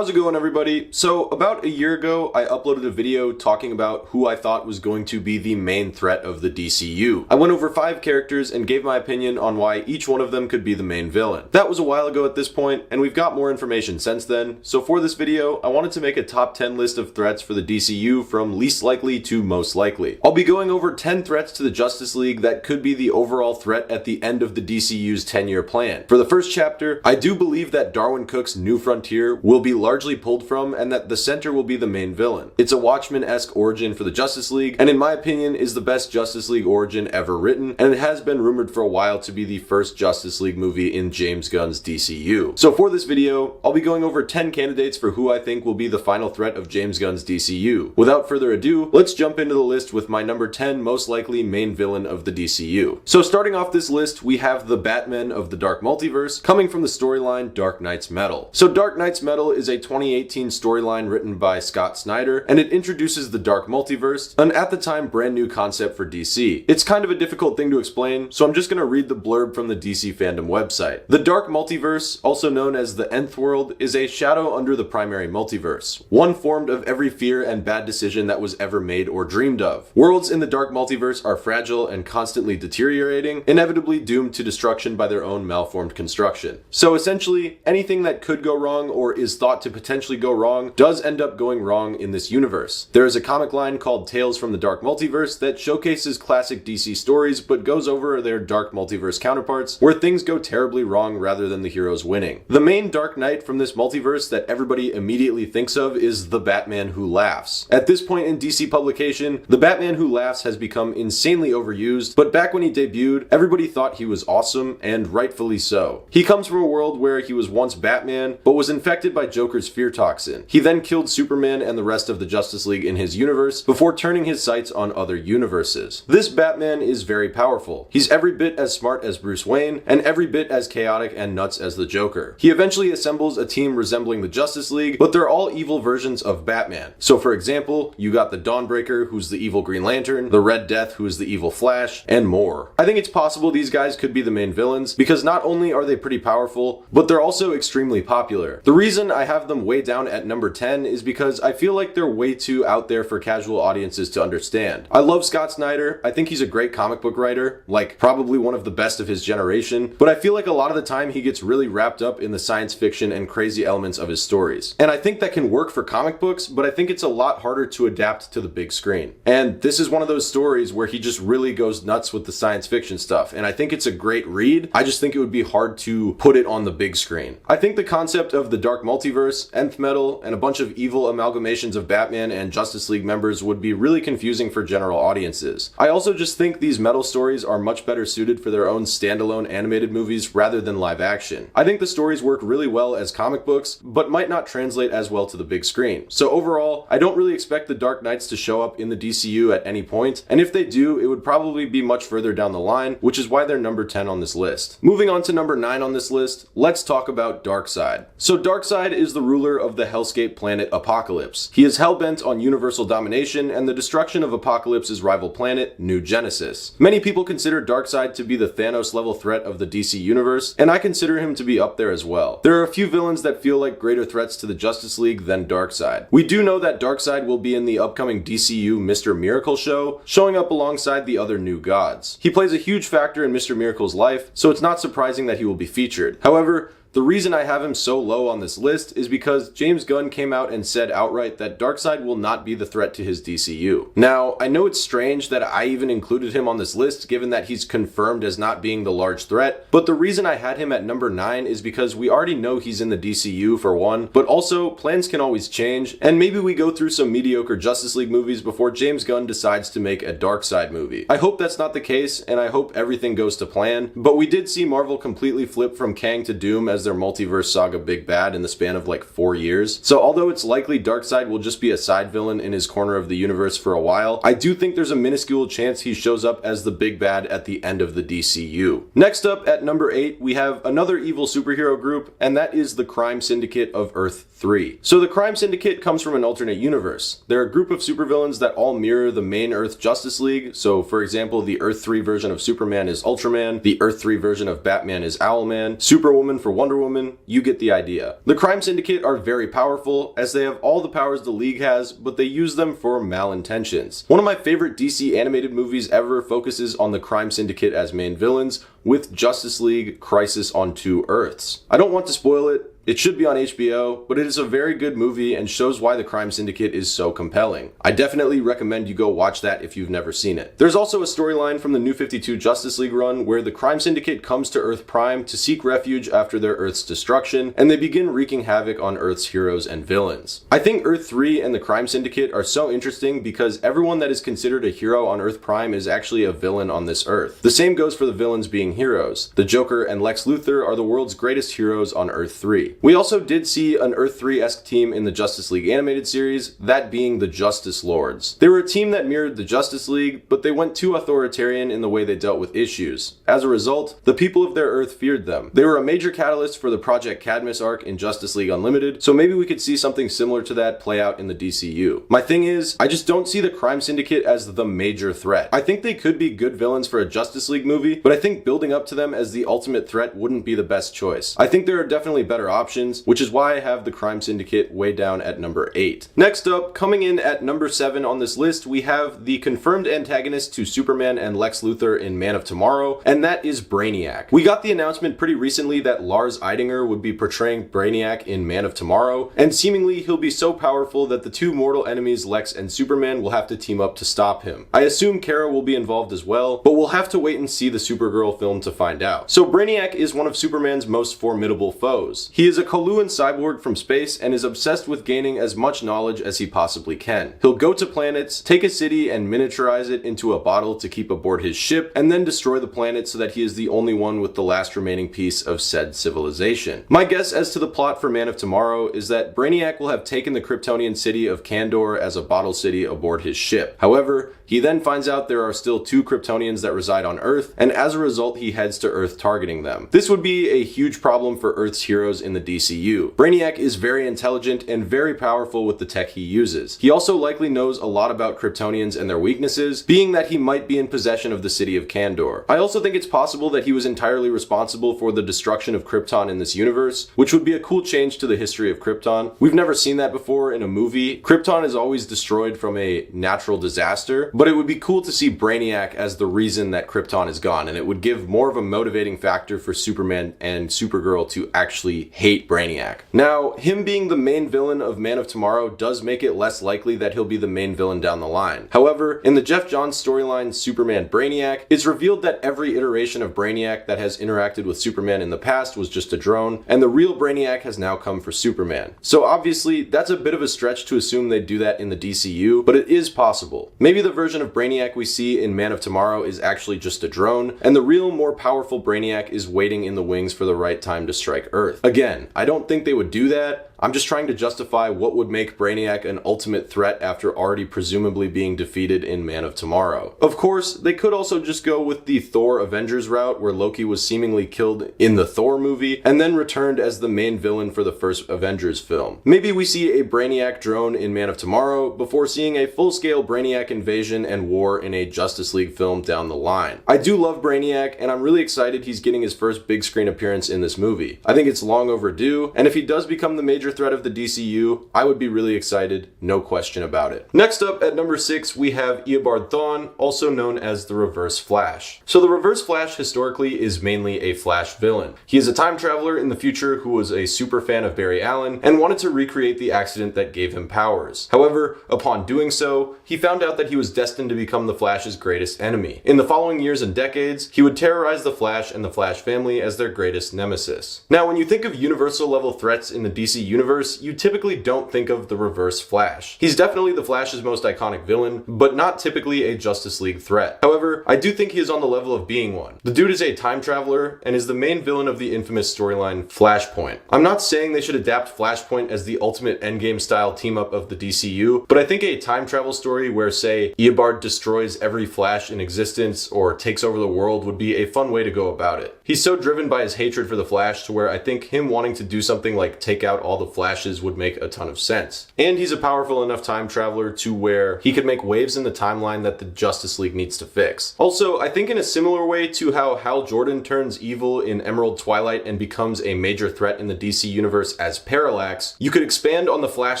How's it going, everybody? So about a year ago, I uploaded a video talking about who I thought was going to be the main threat of the DCU. I went over 5 characters and gave my opinion on why each one of them could be the main villain. That was a while ago at this point, and we've got more information since then. So for this video, I wanted to make a top 10 list of threats for the DCU from least likely to most likely. I'll be going over 10 threats to the Justice League that could be the overall threat at the end of the DCU's 10-year plan. For the first chapter, I do believe that Darwyn Cooke's New Frontier will be largely pulled from, and that the Center will be the main villain. It's a Watchmen-esque origin for the Justice League, and in my opinion is the best Justice League origin ever written, and it has been rumored for a while to be the first Justice League movie in James Gunn's DCU. So for this video, I'll be going over 10 candidates for who I think will be the final threat of James Gunn's DCU. Without further ado, let's jump into the list with my number 10 most likely main villain of the DCU. So starting off this list, we have the Batman of the Dark Multiverse, coming from the storyline Dark Knight's Metal. So Dark Knight's Metal is a 2018 storyline written by Scott Snyder, and it introduces the Dark Multiverse, an at the time brand new concept for DC. It's kind of a difficult thing to explain, so I'm just going to read the blurb from the DC fandom website. The Dark Multiverse, also known as the Nth World, is a shadow under the primary multiverse, one formed of every fear and bad decision that was ever made or dreamed of. Worlds in the Dark Multiverse are fragile and constantly deteriorating, inevitably doomed to destruction by their own malformed construction. So essentially, anything that could go wrong or is thought to potentially go wrong does end up going wrong in this universe. There is a comic line called Tales from the Dark Multiverse that showcases classic DC stories but goes over their Dark Multiverse counterparts where things go terribly wrong rather than the heroes winning. The main Dark Knight from this multiverse that everybody immediately thinks of is the Batman Who Laughs. At this point in DC publication, the Batman Who Laughs has become insanely overused, but back when he debuted, everybody thought he was awesome, and rightfully so. He comes from a world where he was once Batman, but was infected by Joker's fear toxin. He then killed Superman and the rest of the Justice League in his universe before turning his sights on other universes. This Batman is very powerful. He's every bit as smart as Bruce Wayne, and every bit as chaotic and nuts as the Joker. He eventually assembles a team resembling the Justice League, but they're all evil versions of Batman. So for example, you got the Dawnbreaker, who's the evil Green Lantern, the Red Death, who is the evil Flash, and more. I think it's possible these guys could be the main villains, because not only are they pretty powerful, but they're also extremely popular. The reason I have them way down at number 10 is because I feel like they're way too out there for casual audiences to understand. I love Scott Snyder. I think he's a great comic book writer, like probably one of the best of his generation, but I feel like a lot of the time he gets really wrapped up in the science fiction and crazy elements of his stories. And I think that can work for comic books, but I think it's a lot harder to adapt to the big screen. And this is one of those stories where he just really goes nuts with the science fiction stuff, and I think it's a great read. I just think it would be hard to put it on the big screen. I think the concept of the Dark Multiverse, Nth Metal, and a bunch of evil amalgamations of Batman and Justice League members would be really confusing for general audiences. I also just think these metal stories are much better suited for their own standalone animated movies rather than live action. I think the stories work really well as comic books, but might not translate as well to the big screen. So overall, I don't really expect the Dark Knights to show up in the DCU at any point, and if they do, it would probably be much further down the line, which is why they're number 10 on this list. Moving on to number 9 on this list, let's talk about Darkseid. So Darkseid is the ruler of the hellscape planet Apokolips. He is hell-bent on universal domination and the destruction of Apokolips's rival planet, New Genesis. Many people consider Darkseid to be the Thanos-level threat of the DC universe, and I consider him to be up there as well. There are a few villains that feel like greater threats to the Justice League than Darkseid. We do know that Darkseid will be in the upcoming DCU Mr. Miracle show, showing up alongside the other new gods. He plays a huge factor in Mr. Miracle's life, so it's not surprising that he will be featured. However, the reason I have him so low on this list is because James Gunn came out and said outright that Darkseid will not be the threat to his DCU. Now, I know it's strange that I even included him on this list given that he's confirmed as not being the large threat, but the reason I had him at number 9 is because we already know he's in the DCU for one, but also plans can always change, and maybe we go through some mediocre Justice League movies before James Gunn decides to make a Darkseid movie. I hope that's not the case, and I hope everything goes to plan, but we did see Marvel completely flip from Kang to Doom as their multiverse saga big bad in the span of like 4 years. So although it's likely Darkseid will just be a side villain in his corner of the universe for a while, I do think there's a minuscule chance he shows up as the big bad at the end of the DCU. Next up at number 8, we have another evil superhero group, and that is the Crime Syndicate of Earth 3. So the Crime Syndicate comes from an alternate universe. They're a group of supervillains that all mirror the main Earth Justice League. So for example, the Earth 3 version of Superman is Ultraman, the Earth 3 version of Batman is Owlman, Superwoman for Wonder Wonder Woman, you get the idea. The Crime Syndicate are very powerful, as they have all the powers the League has, but they use them for malintentions. One of my favorite DC animated movies ever focuses on the Crime Syndicate as main villains, with Justice League Crisis on Two Earths. I don't want to spoil it. It should be on HBO, but it is a very good movie and shows why the Crime Syndicate is so compelling. I definitely recommend you go watch that if you've never seen it. There's also a storyline from the New 52 Justice League run where the Crime Syndicate comes to Earth Prime to seek refuge after their Earth's destruction, and they begin wreaking havoc on Earth's heroes and villains. I think Earth 3 and the Crime Syndicate are so interesting because everyone that is considered a hero on Earth Prime is actually a villain on this Earth. The same goes for the villains being heroes. The Joker and Lex Luthor are the world's greatest heroes on Earth 3. We also did see an Earth 3-esque team in the Justice League animated series, that being the Justice Lords. They were a team that mirrored the Justice League, but they went too authoritarian in the way they dealt with issues. As a result, the people of their Earth feared them. They were a major catalyst for the Project Cadmus arc in Justice League Unlimited, so maybe we could see something similar to that play out in the DCU. My thing is, I just don't see the Crime Syndicate as the major threat. I think they could be good villains for a Justice League movie, but I think building up to them as the ultimate threat wouldn't be the best choice. I think there are definitely better options, which is why I have the Crime Syndicate way down at number 8. Next up, coming in at number 7 on this list, we have the confirmed antagonist to Superman and Lex Luthor in Man of Tomorrow, and that is Brainiac. We got the announcement pretty recently that Lars Eidinger would be portraying Brainiac in Man of Tomorrow, and seemingly he'll be so powerful that the two mortal enemies Lex and Superman will have to team up to stop him. I assume Kara will be involved as well, but we'll have to wait and see the Supergirl film to find out. So Brainiac is one of Superman's most formidable foes. He is a Coluan cyborg from space and is obsessed with gaining as much knowledge as he possibly can. He'll go to planets, take a city and miniaturize it into a bottle to keep aboard his ship, and then destroy the planet so that he is the only one with the last remaining piece of said civilization. My guess as to the plot for Man of Tomorrow is that Brainiac will have taken the Kryptonian city of Kandor as a bottle city aboard his ship. However, he then finds out there are still 2 Kryptonians that reside on Earth, and as a result he heads to Earth targeting them. This would be a huge problem for Earth's heroes in the DCU. Brainiac is very intelligent and very powerful with the tech he uses. He also likely knows a lot about Kryptonians and their weaknesses, being that he might be in possession of the city of Kandor. I also think it's possible that he was entirely responsible for the destruction of Krypton in this universe, which would be a cool change to the history of Krypton. We've never seen that before in a movie. Krypton is always destroyed from a natural disaster, but it would be cool to see Brainiac as the reason that Krypton is gone, and it would give more of a motivating factor for Superman and Supergirl to actually hate Brainiac. Now, him being the main villain of Man of Tomorrow does make it less likely that he'll be the main villain down the line. However, in the Jeff Johns storyline Superman Brainiac, it's revealed that every iteration of Brainiac that has interacted with Superman in the past was just a drone, and the real Brainiac has now come for Superman. So obviously, that's a bit of a stretch to assume they'd do that in the DCU, but it is possible. Maybe the version of Brainiac we see in Man of Tomorrow is actually just a drone, and the real, more powerful Brainiac is waiting in the wings for the right time to strike Earth. Again, I don't think they would do that. I'm just trying to justify what would make Brainiac an ultimate threat after already presumably being defeated in Man of Tomorrow. Of course, they could also just go with the Thor Avengers route where Loki was seemingly killed in the Thor movie and then returned as the main villain for the first Avengers film. Maybe we see a Brainiac drone in Man of Tomorrow before seeing a full-scale Brainiac invasion and war in a Justice League film down the line. I do love Brainiac, and I'm really excited he's getting his first big screen appearance in this movie. I think it's long overdue, and if he does become the major threat of the DCU, I would be really excited, no question about it. Next up at number 6, we have Eobard Thawne, also known as the Reverse Flash. So the Reverse Flash historically is mainly a Flash villain. He is a time traveler in the future who was a super fan of Barry Allen and wanted to recreate the accident that gave him powers. However, upon doing so, he found out that he was destined to become the Flash's greatest enemy. In the following years and decades, he would terrorize the Flash and the Flash family as their greatest nemesis. Now, when you think of universal level threats in the DC universe, you typically don't think of the Reverse Flash. He's definitely the Flash's most iconic villain, but not typically a Justice League threat. However, I do think he is on the level of being one. The dude is a time traveler and is the main villain of the infamous storyline Flashpoint. I'm not saying they should adapt Flashpoint as the ultimate endgame style team up of the DCU, but I think a time travel story where, say, Eobard destroys every Flash in existence or takes over the world would be a fun way to go about it. He's so driven by his hatred for the Flash to where I think him wanting to do something like take out all the Flashes would make a ton of sense. And he's a powerful enough time traveler to where he could make waves in the timeline that the Justice League needs to fix. Also, I think in a similar way to how Hal Jordan turns evil in Emerald Twilight and becomes a major threat in the DC universe as Parallax, you could expand on the Flash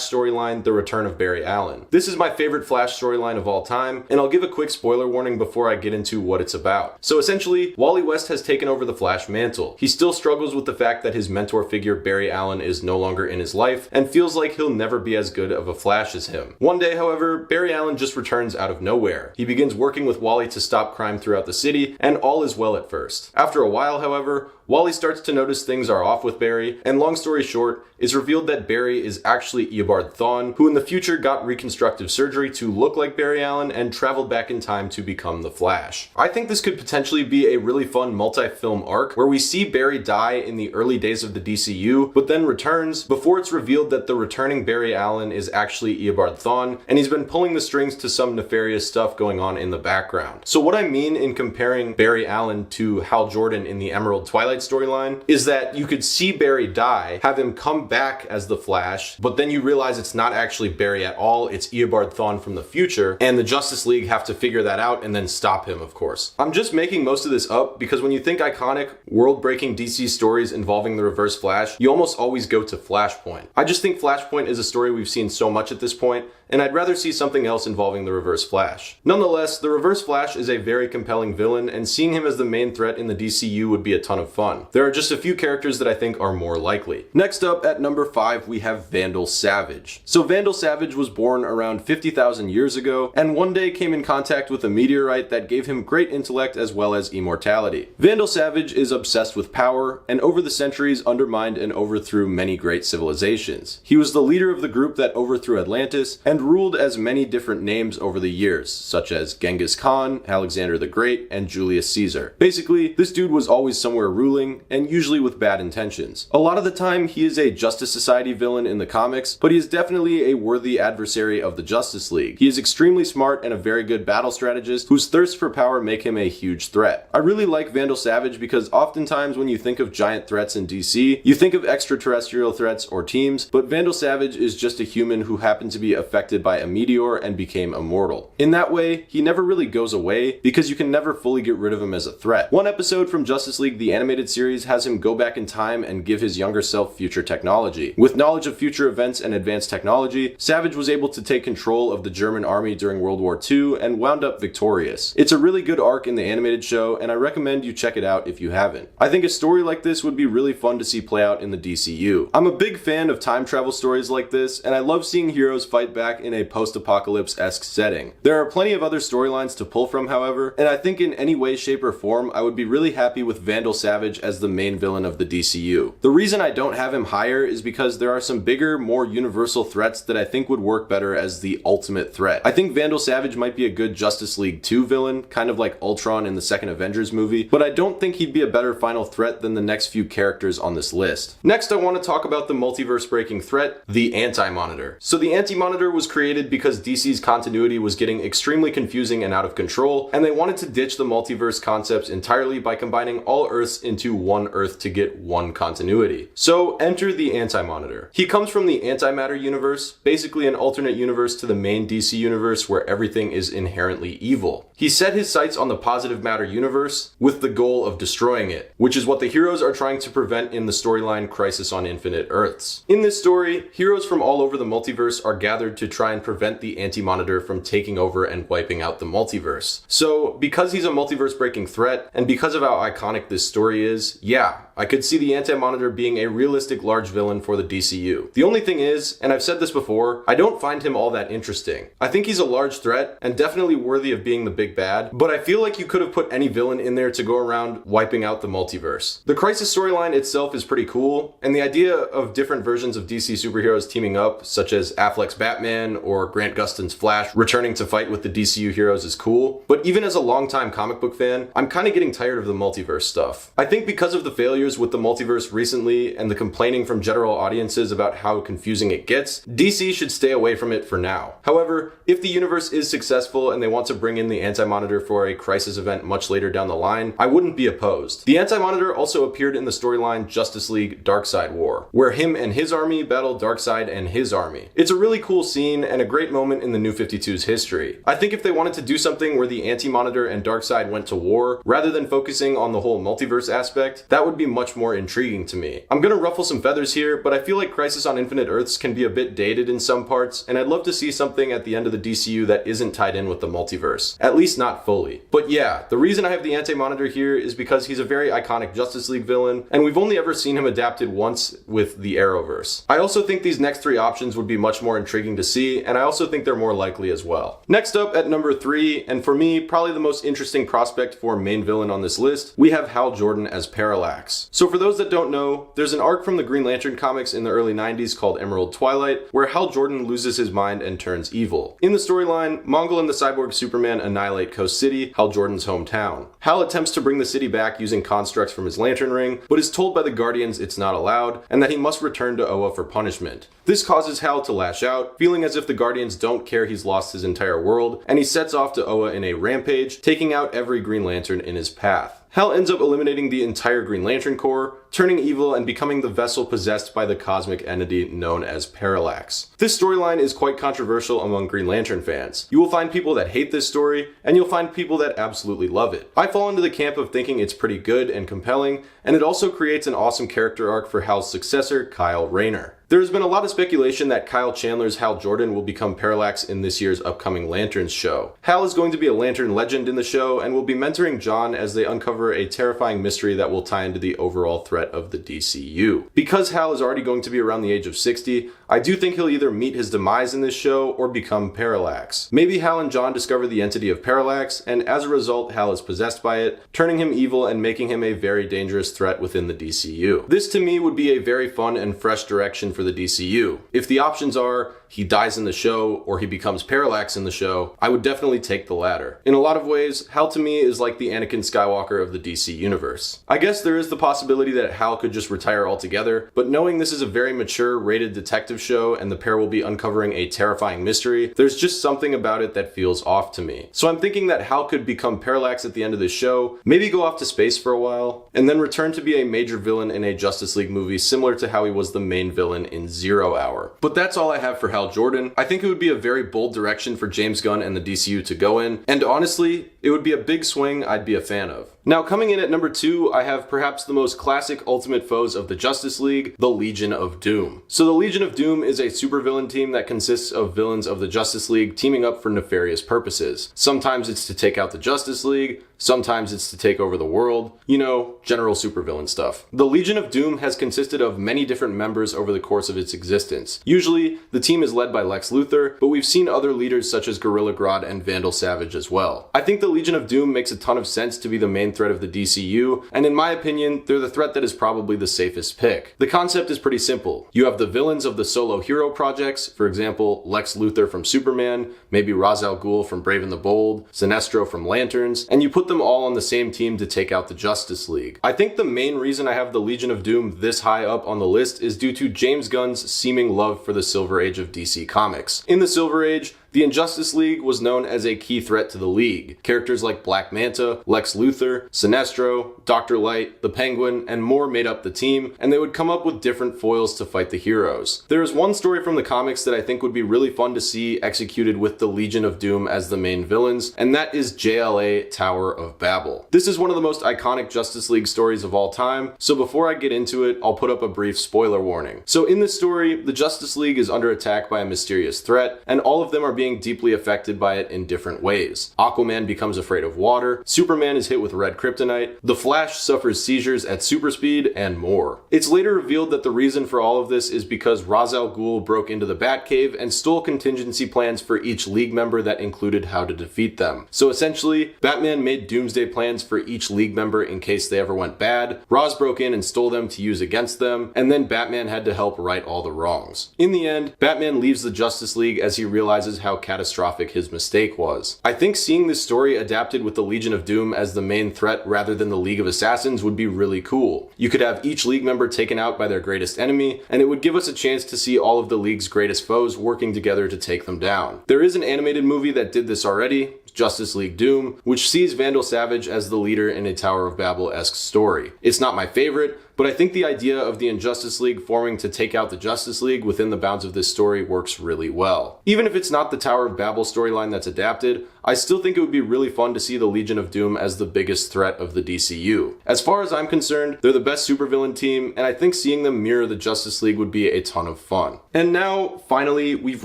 storyline, The Return of Barry Allen. This is my favorite Flash storyline of all time, and I'll give a quick spoiler warning before I get into what it's about. So essentially, Wally West has taken over the Flash mantle. He still struggles with the fact that his mentor figure Barry Allen is no longer in his life and feels like he'll never be as good of a Flash as him. One day, however, Barry Allen just returns out of nowhere. He begins working with Wally to stop crime throughout the city, and all is well at first. After a while, however, Wally starts to notice things are off with Barry, and long story short, it's revealed that Barry is actually Eobard Thawne, who in the future got reconstructive surgery to look like Barry Allen and traveled back in time to become the Flash. I think this could potentially be a really fun multi-film arc where we see Barry die in the early days of the DCU, but then returns before it's revealed that the returning Barry Allen is actually Eobard Thawne, and he's been pulling the strings to some nefarious stuff going on in the background. So what I mean in comparing Barry Allen to Hal Jordan in the Emerald Twilight storyline is that you could see Barry die, have him come back as the Flash, but then you realize it's not actually Barry at all, it's Eobard Thawne from the future, and the Justice League have to figure that out and then stop him, of course. I'm just making most of this up because when you think iconic, world-breaking DC stories involving the Reverse Flash, you almost always go to Flashpoint. I just think Flashpoint is a story we've seen so much at this point, and I'd rather see something else involving the Reverse Flash. Nonetheless, the Reverse Flash is a very compelling villain, and seeing him as the main threat in the DCU would be a ton of fun. There are just a few characters that I think are more likely. Next up, at number 5, we have Vandal Savage. So Vandal Savage was born around 50,000 years ago, and one day came in contact with a meteorite that gave him great intellect as well as immortality. Vandal Savage is obsessed with power, and over the centuries undermined and overthrew many great civilizations. He was the leader of the group that overthrew Atlantis, and ruled as many different names over the years, such as Genghis Khan, Alexander the Great, and Julius Caesar. Basically, this dude was always somewhere ruling, and usually with bad intentions. A lot of the time, he is a Justice Society villain in the comics, but he is definitely a worthy adversary of the Justice League. He is extremely smart and a very good battle strategist whose thirst for power make him a huge threat. I really like Vandal Savage because oftentimes when you think of giant threats in DC, you think of extraterrestrial threats or teams, but Vandal Savage is just a human who happened to be affected by a meteor and became immortal. In that way, he never really goes away because you can never fully get rid of him as a threat. One episode from Justice League the Animated Series has him go back in time and give his younger self future technology. With knowledge of future events and advanced technology, Savage was able to take control of the German army during World War II and wound up victorious. It's a really good arc in the animated show, and I recommend you check it out if you haven't. I think a story like this would be really fun to see play out in the DCU. I'm a big fan of time travel stories like this, and I love seeing heroes fight back in a post-apocalypse-esque setting. There are plenty of other storylines to pull from, however, and I think in any way, shape, or form, I would be really happy with Vandal Savage as the main villain of the DCU. The reason I don't have him higher is because there are some bigger, more universal threats that I think would work better as the ultimate threat. I think Vandal Savage might be a good Justice League 2 villain, kind of like Ultron in the second Avengers movie, but I don't think he'd be a better final threat than the next few characters on this list. Next, I want to talk about the multiverse-breaking threat, the Anti-Monitor. So the Anti-Monitor was created because DC's continuity was getting extremely confusing and out of control, and they wanted to ditch the multiverse concepts entirely by combining all Earths into one Earth to get one continuity. So enter the Anti-Monitor. He comes from the antimatter universe, basically an alternate universe to the main DC universe where everything is inherently evil. He set his sights on the positive matter universe with the goal of destroying it, which is what the heroes are trying to prevent in the storyline Crisis on Infinite Earths. In this story, heroes from all over the multiverse are gathered to try and prevent the Anti-Monitor from taking over and wiping out the multiverse. So, because he's a multiverse-breaking threat, and because of how iconic this story is, yeah, I could see the Anti-Monitor being a realistic large villain for the DCU. The only thing is, and I've said this before, I don't find him all that interesting. I think he's a large threat, and definitely worthy of being the big bad, but I feel like you could have put any villain in there to go around wiping out the multiverse. The Crisis storyline itself is pretty cool, and the idea of different versions of DC superheroes teaming up, such as Affleck's Batman or Grant Gustin's Flash returning to fight with the DCU heroes is cool, but even as a longtime comic book fan, I'm kind of getting tired of the multiverse stuff. I think think because of the failures with the multiverse recently and the complaining from general audiences about how confusing it gets, DC should stay away from it for now. However, if the universe is successful and they want to bring in the Anti-Monitor for a crisis event much later down the line, I wouldn't be opposed. The Anti-Monitor also appeared in the storyline Justice League Darkseid War, where him and his army battle Darkseid and his army. It's a really cool scene and a great moment in the New 52's history. I think if they wanted to do something where the Anti-Monitor and Darkseid went to war, rather than focusing on the whole multiverse aspect, that would be much more intriguing to me. I'm gonna ruffle some feathers here, but I feel like Crisis on Infinite Earths can be a bit dated in some parts, and I'd love to see something at the end of the DCU that isn't tied in with the multiverse. At least not fully. But yeah, the reason I have the Anti-Monitor here is because he's a very iconic Justice League villain, and we've only ever seen him adapted once with the Arrowverse. I also think these next three options would be much more intriguing to see, and I also think they're more likely as well. Next up at number 3, and for me, probably the most interesting prospect for main villain on this list, we have Hal Jordan as Parallax. So for those that don't know, there's an arc from the Green Lantern comics in the early 90s called Emerald Twilight, where Hal Jordan loses his mind and turns evil. In the storyline, Mongol and the cyborg Superman annihilate Coast City, Hal Jordan's hometown. Hal attempts to bring the city back using constructs from his lantern ring, but is told by the Guardians it's not allowed, and that he must return to Oa for punishment. This causes Hal to lash out, feeling as if the Guardians don't care he's lost his entire world, and he sets off to Oa in a rampage, taking out every Green Lantern in his path. Hal ends up eliminating the entire Green Lantern Corps, turning evil and becoming the vessel possessed by the cosmic entity known as Parallax. This storyline is quite controversial among Green Lantern fans. You will find people that hate this story, and you'll find people that absolutely love it. I fall into the camp of thinking it's pretty good and compelling, and it also creates an awesome character arc for Hal's successor, Kyle Rayner. There has been a lot of speculation that Kyle Chandler's Hal Jordan will become Parallax in this year's upcoming Lanterns show. Hal is going to be a Lantern legend in the show and will be mentoring John as they uncover a terrifying mystery that will tie into the overall threat of the DCU. Because Hal is already going to be around the age of 60, I do think he'll either meet his demise in this show or become Parallax. Maybe Hal and John discover the entity of Parallax, and as a result Hal is possessed by it, turning him evil and making him a very dangerous threat within the DCU. This to me would be a very fun and fresh direction for the DCU. If the options are he dies in the show or he becomes Parallax in the show, I would definitely take the latter. In a lot of ways, Hal to me is like the Anakin Skywalker of the DC universe. I guess there is the possibility that Hal could just retire altogether, but knowing this is a very mature, rated detective show and the pair will be uncovering a terrifying mystery, there's just something about it that feels off to me. So I'm thinking that Hal could become Parallax at the end of the show, maybe go off to space for a while, and then return to be a major villain in a Justice League movie similar to how he was the main villain in Zero Hour. But that's all I have for Hal Jordan. I think it would be a very bold direction for James Gunn and the DCU to go in, and honestly, it would be a big swing I'd be a fan of. Now coming in at number 2, I have perhaps the most classic ultimate foes of the Justice League, the Legion of Doom. So the Legion of Doom is a supervillain team that consists of villains of the Justice League teaming up for nefarious purposes. Sometimes it's to take out the Justice League, sometimes it's to take over the world, you know, general supervillain stuff. The Legion of Doom has consisted of many different members over the course of its existence. Usually, the team is led by Lex Luthor, but we've seen other leaders such as Gorilla Grodd and Vandal Savage as well. I think the Legion of Doom makes a ton of sense to be the main threat of the DCU, and in my opinion, they're the threat that is probably the safest pick. The concept is pretty simple. You have the villains of the solo hero projects, for example, Lex Luthor from Superman, maybe Ra's al Ghul from Brave and the Bold, Sinestro from Lanterns, and you put them all on the same team to take out the Justice League. I think the main reason I have the Legion of Doom this high up on the list is due to James Gunn's seeming love for the Silver Age of DC Comics. In the Silver Age, the Injustice League was known as a key threat to the League. Characters like Black Manta, Lex Luthor, Sinestro, Dr. Light, the Penguin, and more made up the team, and they would come up with different foils to fight the heroes. There is one story from the comics that I think would be really fun to see executed with the Legion of Doom as the main villains, and that is JLA Tower of Babel. This is one of the most iconic Justice League stories of all time, so before I get into it, I'll put up a brief spoiler warning. So in this story, the Justice League is under attack by a mysterious threat, and all of them are being deeply affected by it in different ways. Aquaman becomes afraid of water, Superman is hit with red kryptonite, the Flash suffers seizures at super speed, and more. It's later revealed that the reason for all of this is because Ra's al Ghul broke into the Batcave and stole contingency plans for each League member that included how to defeat them. So essentially, Batman made doomsday plans for each League member in case they ever went bad, Ra's broke in and stole them to use against them, and then Batman had to help right all the wrongs. In the end, Batman leaves the Justice League as he realizes how how catastrophic his mistake was. I think seeing this story adapted with the Legion of Doom as the main threat rather than the League of Assassins would be really cool. You could have each League member taken out by their greatest enemy, and it would give us a chance to see all of the League's greatest foes working together to take them down. There is an animated movie that did this already, Justice League Doom, which sees Vandal Savage as the leader in a Tower of Babel-esque story. It's not my favorite, but I think the idea of the Injustice League forming to take out the Justice League within the bounds of this story works really well. Even if it's not the Tower of Babel storyline that's adapted, I still think it would be really fun to see the Legion of Doom as the biggest threat of the DCU. As far as I'm concerned, they're the best supervillain team, and I think seeing them mirror the Justice League would be a ton of fun. And now, finally, we've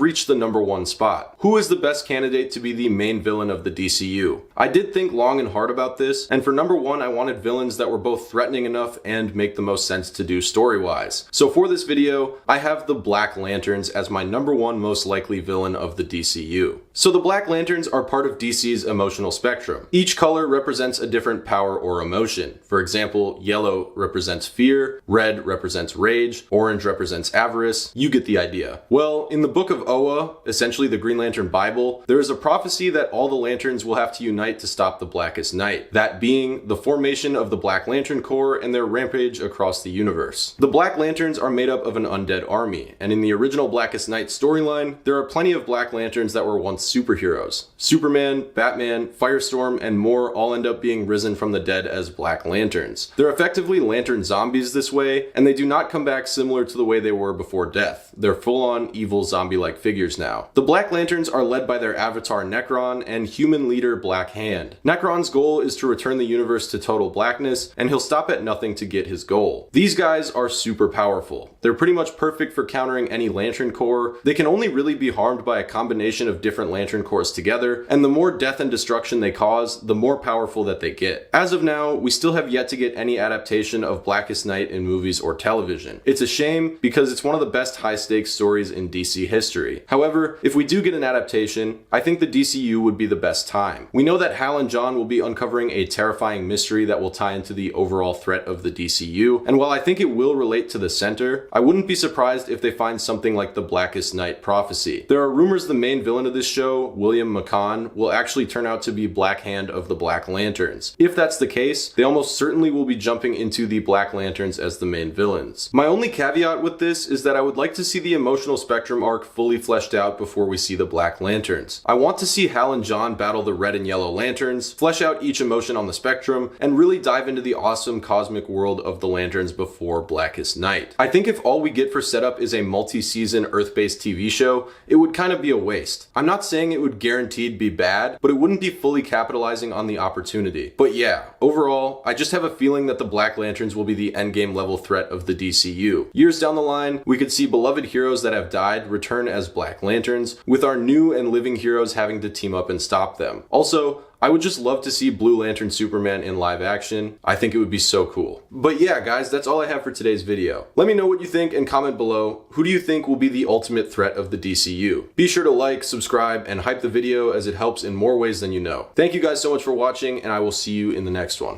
reached the number one spot. Who is the best candidate to be the main villain of the DCU? I did think long and hard about this, and for number one, I wanted villains that were both threatening enough and make the most sense to do story-wise. So for this video, I have the Black Lanterns as my number one most likely villain of the DCU. So the Black Lanterns are part of DC's emotional spectrum. Each color represents a different power or emotion. For example, yellow represents fear, red represents rage, orange represents avarice. You get the idea. Well, in the Book of Oa, essentially the Green Lantern Bible, there is a prophecy that all the lanterns will have to unite to stop the Blackest Night. That being the formation of the Black Lantern Corps and their rampage across the universe. The Black Lanterns are made up of an undead army, and in the original Blackest Night storyline, there are plenty of Black Lanterns that were once superheroes. Superman, Batman, Firestorm, and more all end up being risen from the dead as Black Lanterns. They're effectively lantern zombies this way, and they do not come back similar to the way they were before death. They're full-on evil zombie-like figures now. The Black Lanterns are led by their avatar Necron and human leader Black Hand. Necron's goal is to return the universe to total blackness, and he'll stop at nothing to get his goal. These guys are super powerful. They're pretty much perfect for countering any Lantern Corps. They can only really be harmed by a combination of different Lantern Corps together, and the more death and destruction they cause, the more powerful that they get. As of now, we still have yet to get any adaptation of Blackest Night in movies or television. It's a shame because it's one of the best high-stakes stories in DC history. However, if we do get an adaptation, I think the DCU would be the best time. We know that Hal and John will be uncovering a terrifying mystery that will tie into the overall threat of the DCU, and while I think it will relate to the center, I wouldn't be surprised if they find something like the Blackest Night prophecy. There are rumors the main villain of this show, William McCon, will actually turn out to be Black Hand of the Black Lanterns. If that's the case, they almost certainly will be jumping into the Black Lanterns as the main villains. My only caveat with this is that I would like to see the emotional spectrum arc fully fleshed out before we see the Black Lanterns. I want to see Hal and John battle the Red and Yellow Lanterns, flesh out each emotion on the spectrum, and really dive into the awesome cosmic world of the Lanterns before Blackest Night. I think if all we get for setup is a multi-season Earth-based TV show, it would kind of be a waste. I'm not saying it would guaranteed be bad, but it wouldn't be fully capitalizing on the opportunity. But yeah, overall, I just have a feeling that the Black Lanterns will be the endgame level threat of the DCU. Years down the line, we could see beloved heroes that have died return as Black Lanterns, with our new and living heroes having to team up and stop them. Also, I would just love to see Blue Lantern Superman in live action. I think it would be so cool. But yeah, guys, that's all I have for today's video. Let me know what you think and comment below. Who do you think will be the ultimate threat of the DCU? Be sure to like, subscribe, and hype the video as it helps in more ways than you know. Thank you guys so much for watching, and I will see you in the next one.